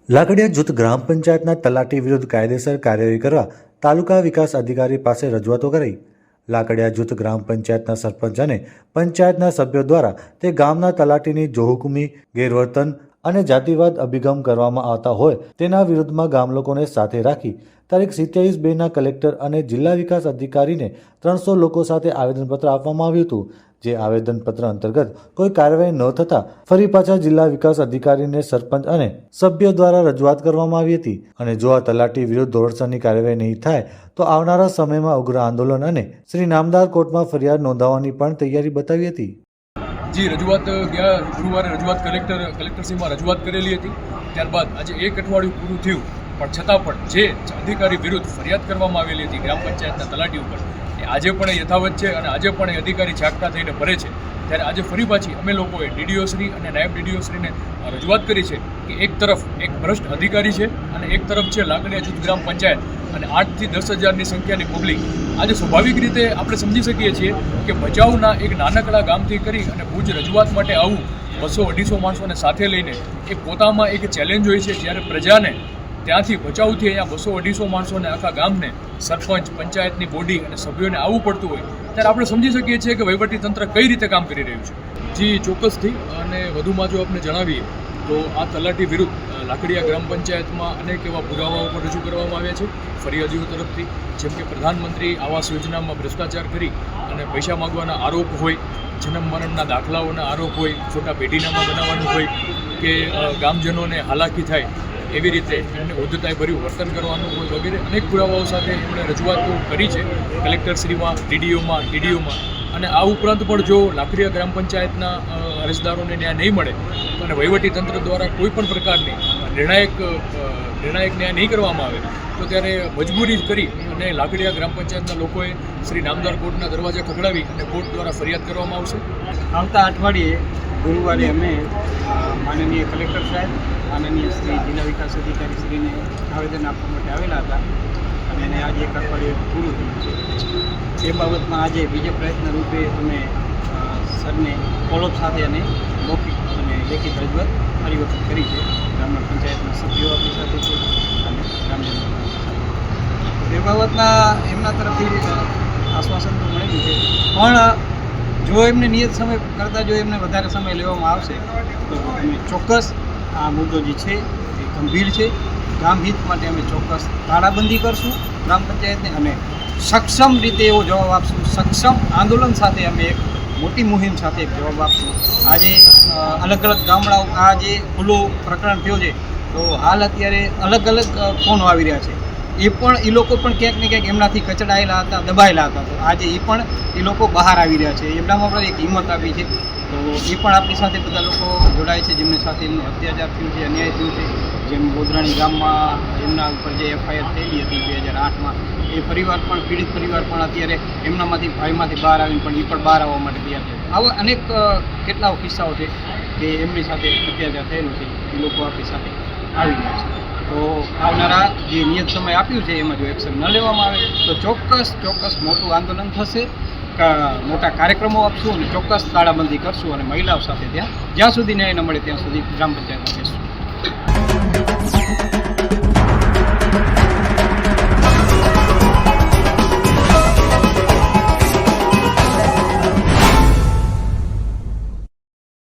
લાકડિયા જૂથ ગ્રામ પંચાયતના તલાટી વિરુદ્ધ કાયદેસર કાર્યવાહી કરવા તાલુકા વિકાસ અધિકારી પાસે રજૂઆતો કરી. લાકડિયા જૂથ ગ્રામ પંચાયતના સરપંચ અને પંચાયતના સભ્યો દ્વારા તે ગામના તલાટીની જોહુકમી, ગેરવર્તન અને જાતિવાદ અભિગમ કરવામાં આવતા હોય તેના વિરુદ્ધમાં ગામલોકોને સાથે રાખી તારીખ 27/2ના કલેક્ટર અને જિલ્લા વિકાસ અધિકારીને 300 લોકો સાથે આવેદનપત્ર આપવામાં આવ્યું હતું. જે આવેદનપત્ર અંતર્ગત કોઈ કાર્યવાહી ન થતાં ફરી પાછા જિલ્લા વિકાસ અધિકારીને સરપંચ અને સભ્યો દ્વારા રજૂઆત કરવામાં આવી હતી અને જો આ તલાટી વિરુદ્ધ ધોરણસરની કાર્યવાહી નહીં થાય તો આવનારા સમયમાં ઉગ્ર આંદોલન અને શ્રી નામદાર કોર્ટમાં ફરિયાદ નોંધાવવાની પણ તૈયારી બતાવી હતી. જી, રજૂઆત ગયા ગુરુવારે રજૂઆત કલેક્ટરશ્રીમાં રજૂઆત કરેલી હતી. ત્યારબાદ આજે એક અઠવાડિયું પૂરું થયું, પણ છતાં પણ જે અધિકારી વિરુદ્ધ ફરિયાદ કરવામાં આવેલી હતી ગ્રામ પંચાયતના તલાટી ઉપર, એ આજે પણ યથાવત છે અને આજે પણ એ અધિકારી જાગતા થઈને ભરે છે. ત્યારે આજે ફરી પાછી અમે લોકોએ ડીડીઓશ્રી અને નાયબ ડીડીઓશ્રીને રજૂઆત કરી છે કે એક તરફ એક ભ્રષ્ટ અધિકારી છે અને એક તરફ છે લાકડિયા જૂથ ગ્રામ પંચાયત અને 8 થી 10,000ની સંખ્યાની પબ્લિક. આજે સ્વાભાવિક રીતે આપણે સમજી શકીએ છીએ કે ભચાઉના એક નાનકડા ગામથી કરી અને ભુજ રજૂઆત માટે આવું 200-250 માણસોને સાથે લઈને એ પોતામાં એક ચેલેન્જ હોય છે. જ્યારે પ્રજાને ત્યાંથી ભચાઉથી અહીંયા 200-250 માણસોને આખા ગામને સરપંચ, પંચાયતની બોડી અને સભ્યોને આવવું પડતું હોય ત્યારે આપણે સમજી શકીએ છીએ કે વહીવટીતંત્ર કઈ રીતે કામ કરી રહ્યું છે. જી, ચોક્કસથી. અને વધુમાં જો આપણે જણાવીએ તો આ તલાટી વિરુદ્ધ લાકડિયા ગ્રામ પંચાયતમાં અનેક એવા પુરાવાઓ પણ રજૂ કરવામાં આવ્યા છે ફરિયાદીઓ તરફથી. જેમ કે પ્રધાનમંત્રી આવાસ યોજનામાં ભ્રષ્ટાચાર કરી અને પૈસા માગવાના આરોપ હોય, જન્મ મરણના દાખલાઓના આરોપ હોય, ખોટા પેઢીનામા બનાવવાનું હોય કે ગામજનોને હાલાકી થાય એવી રીતે એમને ઉદ્ધતાઈભર્યું વર્તન કરવાનું હોય વગેરે અનેક પુરાવાઓ સાથે એમણે રજૂઆતો કરી છે કલેક્ટરશ્રીમાં, ડીડીઓમાં. અને આ ઉપરાંત પણ જો લાકડિયા ગ્રામ પંચાયતના અરજદારોને ન્યાય નહીં મળે અને વહીવટીતંત્ર દ્વારા કોઈ પણ પ્રકારની નિર્ણાયક ન્યાય નહીં કરવામાં આવે તો ત્યારે મજબૂરી કરી અને લાકડિયા ગ્રામ પંચાયતના લોકોએ શ્રી નામદાર કોર્ટના દરવાજા ખખડાવી અને કોર્ટ દ્વારા ફરિયાદ કરવામાં આવશે. આવતા અઠવાડિયે ગુરુવારે અમે માનનીય કલેક્ટર સાહેબ, માનનીય શ્રી જિલ્લા વિકાસ અધિકારી શ્રીને આવેદન આપવા માટે આવેલા હતા અને એને આજે એક અઠવાડિયું પૂરું થયું છે. એ બાબતમાં આજે બીજા પ્રયત્ન રૂપે અમે સરને ફોલોઅપ સાથે અને મૌખિક અને લેખિત રજૂઆત ફરી વખત કરી છે. ગ્રામ્ય પંચાયતના સભ્યો આપણી સાથે છે અને ગ્રામજનો એ બાબતના એમના તરફથી આશ્વાસન તો મળેલું છે, પણ જો એમને નિયત સમય કરતાં જો એમને વધારે સમય લેવામાં આવશે તો અમે ચોક્કસ આ મુદ્દો જે છે એ ગંભીર છે. ગામ હિત માટે અમે ચોક્કસ તાળાબંધી કરશું ગ્રામ પંચાયતને અને સક્ષમ રીતે એવો જવાબ આપશું. સક્ષમ આંદોલન સાથે અમે એક મોટી મુહિમ સાથે એક જવાબ આપશું. આજે અલગ અલગ ગામડાઓ આ જે ખુલ્લું પ્રકરણ થયું છે તો હાલ અત્યારે અલગ અલગ ફોન આવી રહ્યા છે. એ લોકો પણ ક્યાંક ને ક્યાંક એમનાથી કચડાયેલા હતા, દબાયેલા હતા. તો આજે એ લોકો બહાર આવી રહ્યા છે. એમનામાં પણ એક હિંમત આવી છે. તો એ પણ આપણી સાથે બધા લોકો જોડાય છે જેમની સાથે એમનું અત્યાચાર થયું છે, અન્યાય થયું છે. જેમ ગોધરાણી ગામમાં એમના ઉપર જે FIR થયેલી હતી 2008માં, એ પરિવાર પણ પીડિત પરિવાર પણ અત્યારે એમનામાંથી ભાઈમાંથી બહાર આવીને પણ એ પણ બહાર આવવા માટે તૈયાર છે. આવા અનેક કેટલાઓ કિસ્સાઓ છે કે એમની સાથે અત્યાચાર થયેલો છે. એ લોકો આપણી સાથે આવી રહ્યા છે. તો આવનારા જે નિયત સમય આપ્યું છે એમાં જો એક્શન ન લેવામાં આવે તો ચોક્કસ મોટું આંદોલન થશે, મોટા કાર્યક્રમો આપશું અને ચોક્કસ તાળાબંધી કરશું અને મહિલાઓ સાથે જ્યાં સુધી ન્યાય ન મળે ત્યાં સુધી ગ્રામ પંચાયતમાં બેસશું.